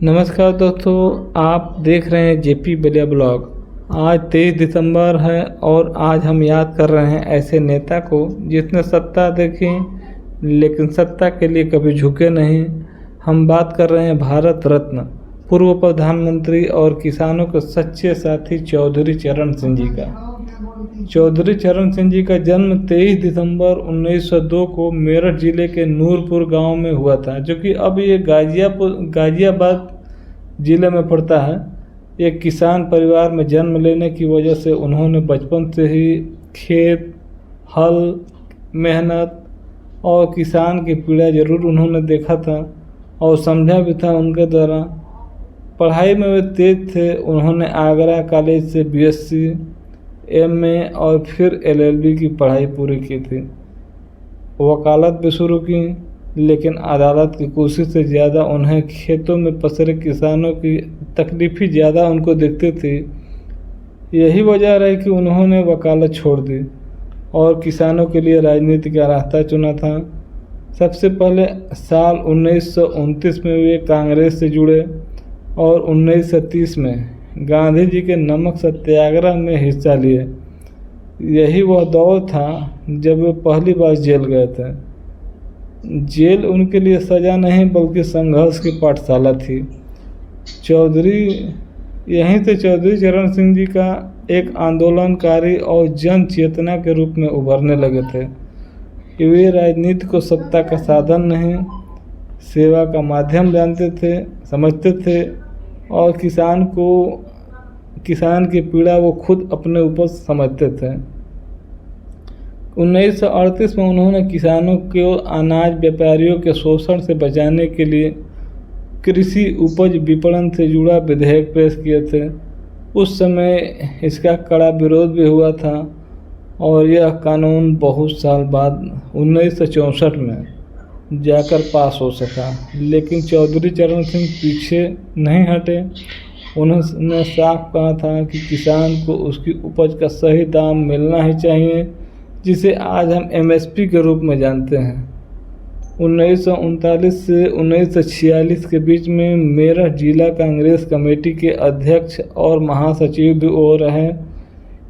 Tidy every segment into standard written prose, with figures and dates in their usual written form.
नमस्कार दोस्तों, आप देख रहे हैं जेपी बलिया ब्लॉग। आज 23 दिसंबर है और आज हम याद कर रहे हैं ऐसे नेता को जिसने सत्ता देखी लेकिन सत्ता के लिए कभी झुके नहीं। हम बात कर रहे हैं भारत रत्न, पूर्व प्रधानमंत्री और किसानों के सच्चे साथी चौधरी चरण सिंह जी का। चौधरी चरण सिंह जी का जन्म 23 दिसंबर 1902 को मेरठ जिले के नूरपुर गांव में हुआ था, जो कि अब ये गाजियाबाद जिले में पड़ता है। एक किसान परिवार में जन्म लेने की वजह से उन्होंने बचपन से ही खेत, हल, मेहनत और किसान की पीड़ा जरूर उन्होंने देखा था और समझा भी था उनके द्वारा। पढ़ाई में वे तेज थे। उन्होंने आगरा कॉलेज से बीएससी, एमए और फिर एलएलबी की पढ़ाई पूरी की थी। वकालत भी शुरू की, लेकिन अदालत की कोशिश से ज़्यादा उन्हें खेतों में पसरे किसानों की तकलीफ ही ज़्यादा उनको दिखती थी। यही वजह रही कि उन्होंने वकालत छोड़ दी और किसानों के लिए राजनीति का रास्ता चुना था। सबसे पहले साल 1929 में वे कांग्रेस से जुड़े और 1930 में गांधी जी के नमक सत्याग्रह में हिस्सा लिए। यही वह दौर था जब वे पहली बार जेल गए थे। जेल उनके लिए सज़ा नहीं बल्कि संघर्ष की पाठशाला थी। यहीं से चौधरी चरण सिंह जी का एक आंदोलनकारी और जन चेतना के रूप में उभरने लगे थे कि वे राजनीति को सत्ता का साधन नहीं, सेवा का माध्यम समझते थे और किसान की पीड़ा वो खुद अपने ऊपर समझते थे। 1938 में उन्होंने किसानों को अनाज व्यापारियों के शोषण से बचाने के लिए कृषि उपज विपणन से जुड़ा विधेयक पेश किए थे। उस समय इसका कड़ा विरोध भी हुआ था और यह कानून बहुत साल बाद 1964 में जाकर पास हो सका। लेकिन चौधरी चरण सिंह पीछे नहीं हटे। उन्होंने साफ कहा था कि किसान को उसकी उपज का सही दाम मिलना ही चाहिए, जिसे आज हम एमएसपी के रूप में जानते हैं। 1939 से 1946 के बीच में मेरठ जिला कांग्रेस कमेटी के अध्यक्ष और महासचिव भी हो रहे।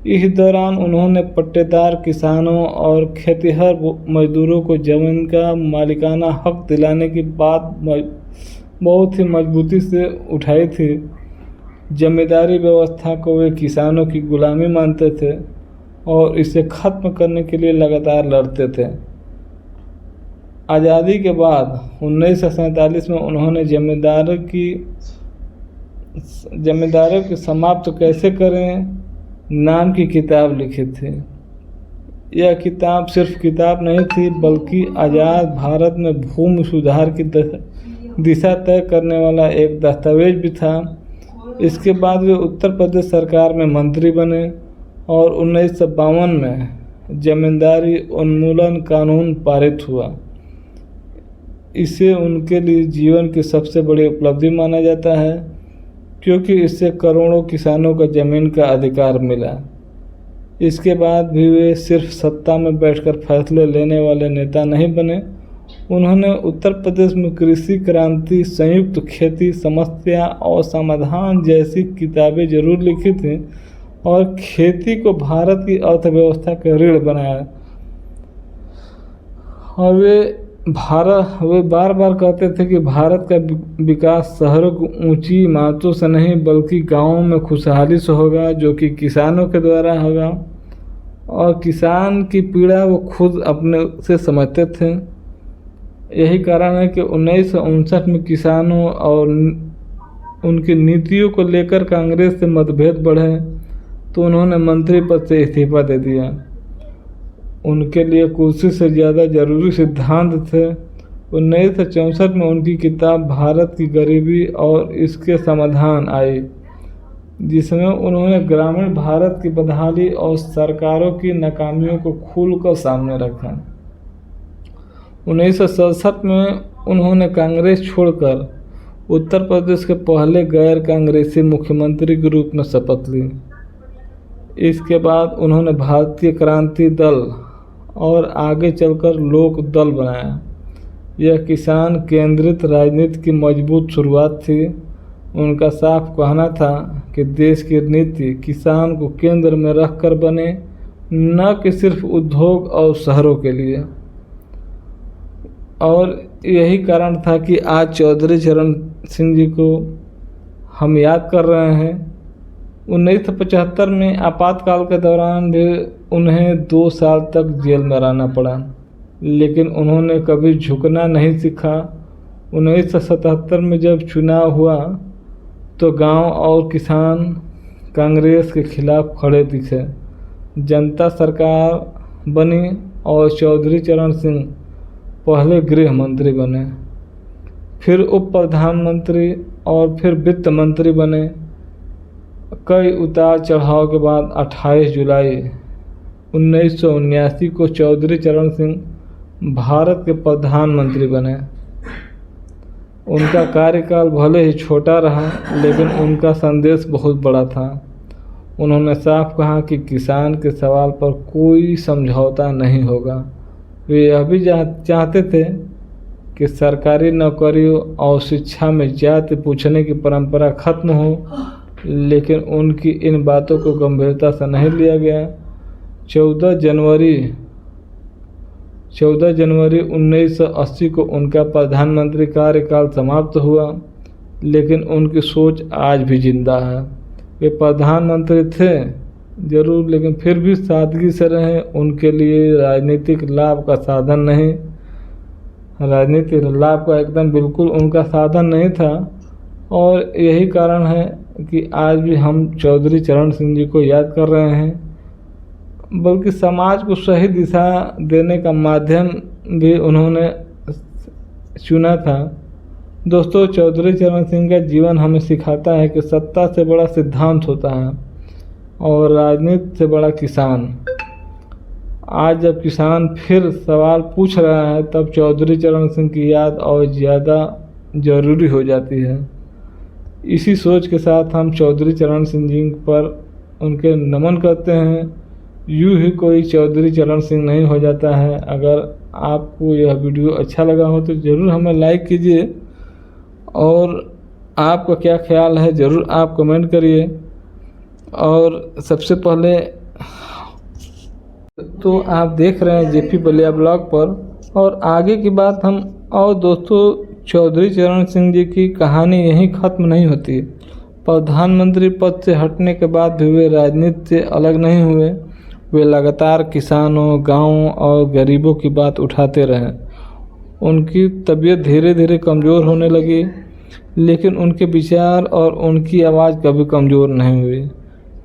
इस दौरान उन्होंने पट्टेदार किसानों और खेतिहर मजदूरों को जमीन का मालिकाना हक दिलाने की बात बहुत ही मजबूती से उठाई थी। जमींदारी व्यवस्था को वे किसानों की गुलामी मानते थे और इसे ख़त्म करने के लिए लगातार लड़ते थे। आज़ादी के बाद 1947 में उन्होंने जमींदारों की समाप्त कैसे करें नाम की किताब लिखी थी। यह किताब सिर्फ किताब नहीं थी बल्कि आज़ाद भारत में भूमि सुधार की दिशा तय करने वाला एक दस्तावेज भी था। इसके बाद वे उत्तर प्रदेश सरकार में मंत्री बने और 1952 में जमींदारी उन्मूलन कानून पारित हुआ। इसे उनके लिए जीवन की सबसे बड़ी उपलब्धि माना जाता है, क्योंकि इससे करोड़ों किसानों को ज़मीन का अधिकार मिला। इसके बाद भी वे सिर्फ सत्ता में बैठकर फैसले लेने वाले नेता नहीं बने। उन्होंने उत्तर प्रदेश में कृषि क्रांति, संयुक्त खेती, समस्या और समाधान जैसी किताबें जरूर लिखी थी और खेती को भारत की अर्थव्यवस्था का रीढ़ बनाया। और वे बार बार कहते थे कि भारत का विकास शहरों की ऊंची इमारतों से नहीं बल्कि गांवों में खुशहाली से होगा, जो कि किसानों के द्वारा होगा। और किसान की पीड़ा वो खुद अपने से समझते थे। यही कारण है कि 1959 में किसानों और उनकी नीतियों को लेकर कांग्रेस से मतभेद बढ़े तो उन्होंने मंत्री पद से इस्तीफा दे दिया। उनके लिए कुर्सी से ज़्यादा जरूरी सिद्धांत थे। 1964 में उनकी किताब भारत की गरीबी और इसके समाधान आई, जिसमें उन्होंने ग्रामीण भारत की बदहाली और सरकारों की नाकामियों को खुलकर सामने रखा। 1967 में उन्होंने कांग्रेस छोड़कर उत्तर प्रदेश के पहले गैर कांग्रेसी मुख्यमंत्री के रूप में शपथ ली। इसके बाद उन्होंने भारतीय क्रांति दल और आगे चलकर लोक दल बनाया। यह किसान केंद्रित राजनीति की मजबूत शुरुआत थी उनका साफ कहना था कि देश की नीति किसान को केंद्र में रखकर बने, न कि सिर्फ उद्योग और शहरों के लिए। और यही कारण था कि आज चौधरी चरण सिंह जी को हम याद कर रहे हैं। 1975 में आपातकाल के दौरान भी उन्हें 2 साल तक जेल में रहना पड़ा, लेकिन उन्होंने कभी झुकना नहीं सीखा। 1977 में जब चुनाव हुआ तो गांव और किसान कांग्रेस के खिलाफ खड़े दिखे। जनता सरकार बनी और चौधरी चरण सिंह पहले गृह मंत्री बने, फिर उप प्रधानमंत्री और फिर वित्त मंत्री बने। कई उतार चढ़ाव के बाद 28 जुलाई 1979 को चौधरी चरण सिंह भारत के प्रधानमंत्री बने। उनका कार्यकाल भले ही छोटा रहा, लेकिन उनका संदेश बहुत बड़ा था। उन्होंने साफ कहा कि किसान के सवाल पर कोई समझौता नहीं होगा। वे यह भी चाहते थे कि सरकारी नौकरियों और शिक्षा में जाति पूछने की परंपरा खत्म हो, लेकिन उनकी इन बातों को गंभीरता से नहीं लिया गया। 14 जनवरी 1980 को उनका प्रधानमंत्री कार्यकाल समाप्त हुआ, लेकिन उनकी सोच आज भी जिंदा है। वे प्रधानमंत्री थे जरूर, लेकिन फिर भी सादगी से रहे। उनके लिए राजनीतिक लाभ का साधन नहीं, राजनीतिक लाभ का एकदम बिल्कुल उनका साधन नहीं था। और यही कारण है कि आज भी हम चौधरी चरण सिंह जी को याद कर रहे हैं, बल्कि समाज को सही दिशा देने का माध्यम भी उन्होंने चुना था। दोस्तों, चौधरी चरण सिंह का जीवन हमें सिखाता है कि सत्ता से बड़ा सिद्धांत होता है और राजनीति से बड़ा किसान। आज जब किसान फिर सवाल पूछ रहा है, तब चौधरी चरण सिंह की याद और ज़्यादा ज़रूरी हो जाती है। इसी सोच के साथ हम चौधरी चरण सिंह जी पर उनके नमन करते हैं। यूँ ही कोई चौधरी चरण सिंह नहीं हो जाता है। अगर आपको यह वीडियो अच्छा लगा हो तो ज़रूर हमें लाइक कीजिए, और आपका क्या ख्याल है ज़रूर आप कमेंट करिए। और सबसे पहले तो आप देख रहे हैं जेपी बलिया ब्लॉग पर, और आगे की बात हम और दोस्तों, चौधरी चरण सिंह जी की कहानी यहीं ख़त्म नहीं होती। प्रधानमंत्री पद से हटने के बाद भी वे राजनीति से अलग नहीं हुए। वे लगातार किसानों, गाँवों और गरीबों की बात उठाते रहे। उनकी तबीयत धीरे धीरे कमज़ोर होने लगी, लेकिन उनके विचार और उनकी आवाज़ कभी कमज़ोर नहीं हुई।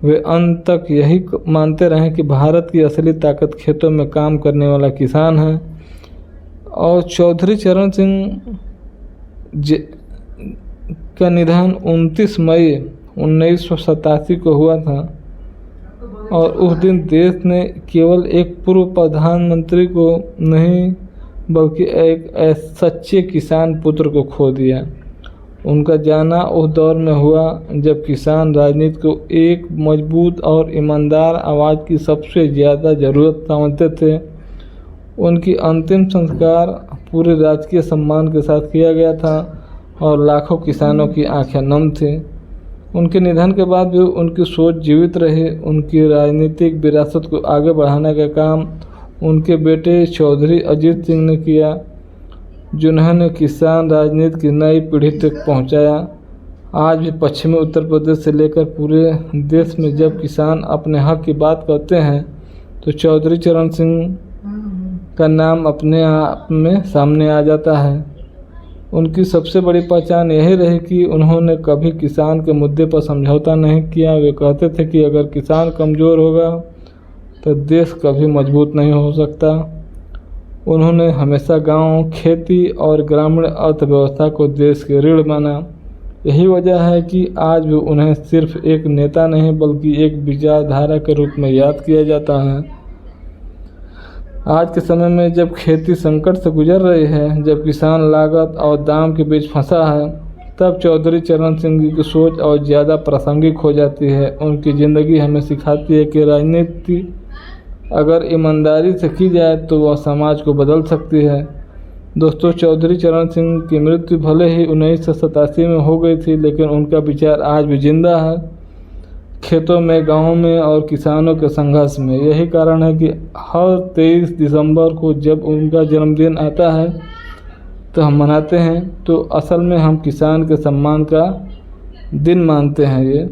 वे अंत तक यही मानते रहे कि भारत की असली ताकत खेतों में काम करने वाला किसान है। और चौधरी चरण सिंह का निधन 29 मई 1987 को हुआ था, और उस दिन देश ने केवल एक पूर्व प्रधानमंत्री को नहीं, बल्कि एक सच्चे किसान पुत्र को खो दिया। उनका जाना उस दौर में हुआ जब किसान राजनीति को एक मजबूत और ईमानदार आवाज़ की सबसे ज़्यादा ज़रूरत समझते थे। उनकी अंतिम संस्कार पूरे राजकीय सम्मान के साथ किया गया था, और लाखों किसानों की आंखें नम थीं। उनके निधन के बाद भी उनकी सोच जीवित रही। उनकी राजनीतिक विरासत को आगे बढ़ाने का काम उनके बेटे चौधरी अजीत सिंह ने किया, जिन्होंने किसान राजनीति की नई पीढ़ी तक पहुंचाया। आज भी पश्चिमी उत्तर प्रदेश से लेकर पूरे देश में जब किसान अपने हक की बात करते हैं, तो चौधरी चरण सिंह का नाम अपने आप में सामने आ जाता है। उनकी सबसे बड़ी पहचान यही रही कि उन्होंने कभी किसान के मुद्दे पर समझौता नहीं किया। वे कहते थे कि अगर किसान कमज़ोर होगा तो देश कभी मजबूत नहीं हो सकता। उन्होंने हमेशा गांव, खेती और ग्रामीण अर्थव्यवस्था को देश के रीढ़ माना। यही वजह है कि आज भी उन्हें सिर्फ एक नेता नहीं, बल्कि एक विचारधारा के रूप में याद किया जाता है। आज के समय में जब खेती संकट से गुजर रही है, जब किसान लागत और दाम के बीच फंसा है, तब चौधरी चरण सिंह जी की सोच और ज़्यादा प्रासंगिक हो जाती है। उनकी ज़िंदगी हमें सिखाती है कि राजनीति अगर ईमानदारी से की जाए तो वह समाज को बदल सकती है। दोस्तों, चौधरी चरण सिंह की मृत्यु भले ही 1987 में हो गई थी, लेकिन उनका विचार आज भी जिंदा है, खेतों में, गाँव में और किसानों के संघर्ष में। यही कारण है कि हर 23 दिसंबर को जब उनका जन्मदिन आता है तो हम मनाते हैं। तो असल में हम किसान के सम्मान का दिन मानते हैं ये।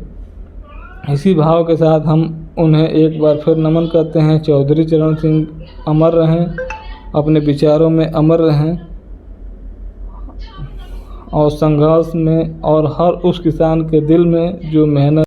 इसी भाव के साथ हम उन्हें एक बार फिर नमन करते हैं। चौधरी चरण सिंह अमर रहें, अपने विचारों में अमर रहें और संघर्ष में, और हर उस किसान के दिल में जो मेहनत